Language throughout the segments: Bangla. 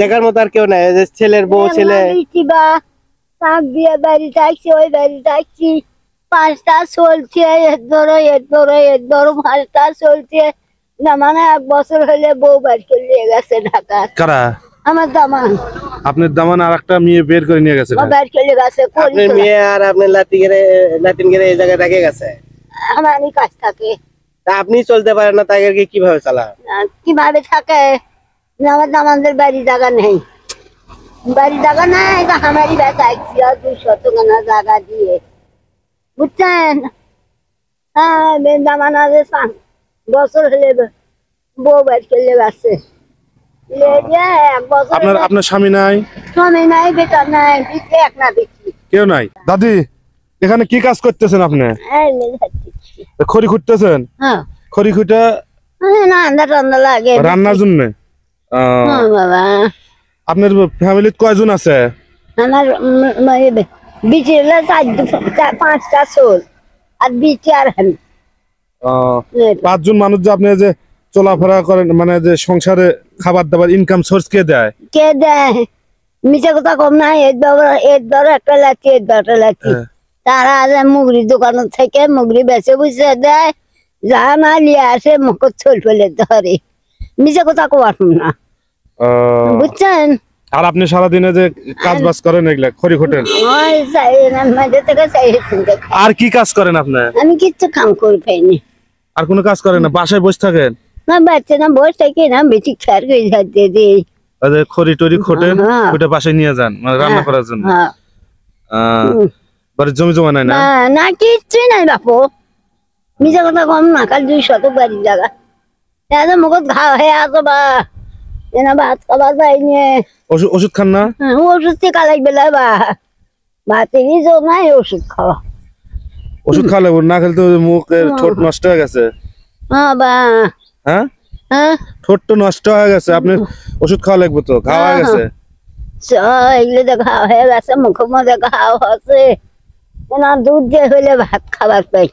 দেখার মতো আর কেউ নাই, ছেলের বউ ছেলে দিয়ে বাড়ি থাকছি, ওই বাড়ি থাকছি, 5টা চলছে, এর ধরো 5টা চলছে না, মানে 1 বছর হলে বউ বাড়ি করে নিয়ে গেছে ঢাকা। কারা? আমার দামান। আপনার দামান আর একটা মেয়ে বের করে নিয়ে গেছে? বাড়ি করে গেছে। আপনার মেয়ে আর আপনার লাতিন গেরে এই জায়গায় রেখে গেছে। আমারই কাজ থাকে। তা আপনি চলতে পারেন না, তাকে কিভাবে চালান? কিভাবে থাকে? আমার দামানদের বাড়ি জায়গা নেই, বাড়ি জায়গা নাই, আমারই বেচাইছি 200 টাকা জায়গা দিয়ে, বুঝছেন? হ্যাঁ, দামান আজ 5 বছর হলে বউ বাড়ি চলে গেছে। আপনার স্বামী নাই? স্বামী নাই, বেটা নাই, বিক্রি এক না বিক্রি কেউ নাই। দাদি, এখানে কি কাজ করতেছেন আপনি? খড়ি খুঁটতেছেন? হ্যাঁ, খড়ি খুঁটে রান্না লাগে রান্নার জন্য। বাবা, আপনার ফ্যামিলিতে কয়জন আছে? আমার বিচে 5টা চোল আর বিচে আর আমি। 5 জন মানুষ যে আপনি যে চলাফেরা করেন, মানে যে সংসারে খাবার দাবার ইনকাম সোর্স কে দেয়? কে দেয়? মিছে কথা কম নাই, এর ধর একটা লাচ্ছি, এর ধরটা লাচ্ছি। তারা মুগরির দোকান থেকে মুগরি বেচে বুঝে দেয়, যা না নিয়ে আসে মুখ চল ফেলে ধরে। মিছে কথা কবার না, বুঝছেন? আর আপনি সারাদিনে যে কাজ বাজ করেন, এগুলা খড়ি খোটেন, আর কি কাজ করেন আপনি? আমি কিচ্ছু কাম করে পাইনি। আর কোনো কাজ করেন না? বাসায় বসে থাকেন? না, বাচ্চা না, বসে থাকি না, বেশি খেয়ার করে দিয়ে দিই। খড়ি টড়ি খোটেন, ওটা বাসায় নিয়ে যান মানে রান্না করার জন্য? বাড়ির জমি জমা নাই? না, কিচ্ছুই নাই বাপু, মিছে কথা কম না, কাল 200 বাড়ির জায়গা মুখত ঘা হয়ে আসো বা এনা ভাত খাওয়া যায়নি। ওষুধ খান না? ওষুধ টিকা লাগবে বা ভাতেরই জো নাই, ওষুধ খাওয়া। ওষুধ খাওয়ালে না খেলে তো মুখের ঠোঁট নষ্ট হয়ে গেছে। হ্যাঁ, ঠোঁট তো নষ্ট হয়ে গেছে, আপনি ওষুধ খাওয়া লাগবে তো। খাওয়া হয়ে গেছে? এগুলো তো খাওয়া হয়ে গেছে, মুখের মধ্যে খাওয়া হচ্ছে না, দুধ দিয়ে হইলে ভাত খাবার পাই,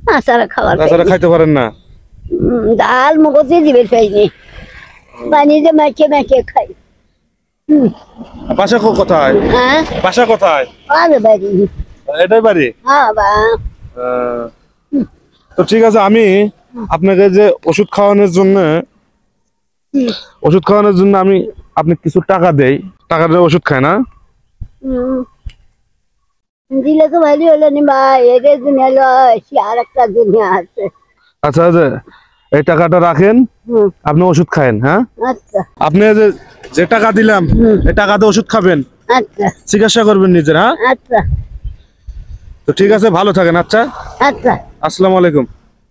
তাছাড়া খাবার খাইতে পারেন না? ডাল মুখতে দিবে পাইনি, পানি দিয়ে মাখিয়ে মাখিয়ে খাই। বাসা কোথায়? বাসা কোথায়? বাড়ি। এটাই বাড়ি? হ্যাঁ বা। তো ঠিক আছে, আমি আপনাকে যে ওষুধ খাওয়ানোর জন্য আমি আপনি কিছু টাকা দেই, টাকা দিয়ে ওষুধ খায় না? দিলে তো ভালো হলো নি ভাই, এদের দুনিয়া লয়, আর একটা দুনিয়া আছে। আচ্ছা, এই টাকাটা রাখেন, আপনি ওষুধ খায়েন। হ্যাঁ, আচ্ছা। আপনি যে টাকা দিলাম, এই টাকাতে ওষুধ খাবেন, আচ্ছা, চিকিৎসা করবেন নিজের। হ্যাঁ, আচ্ছা। তো ঠিক আছে, ভালো থাকেন। আচ্ছা, আচ্ছা, আসসালামু আলাইকুম।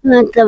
আচ্ছা।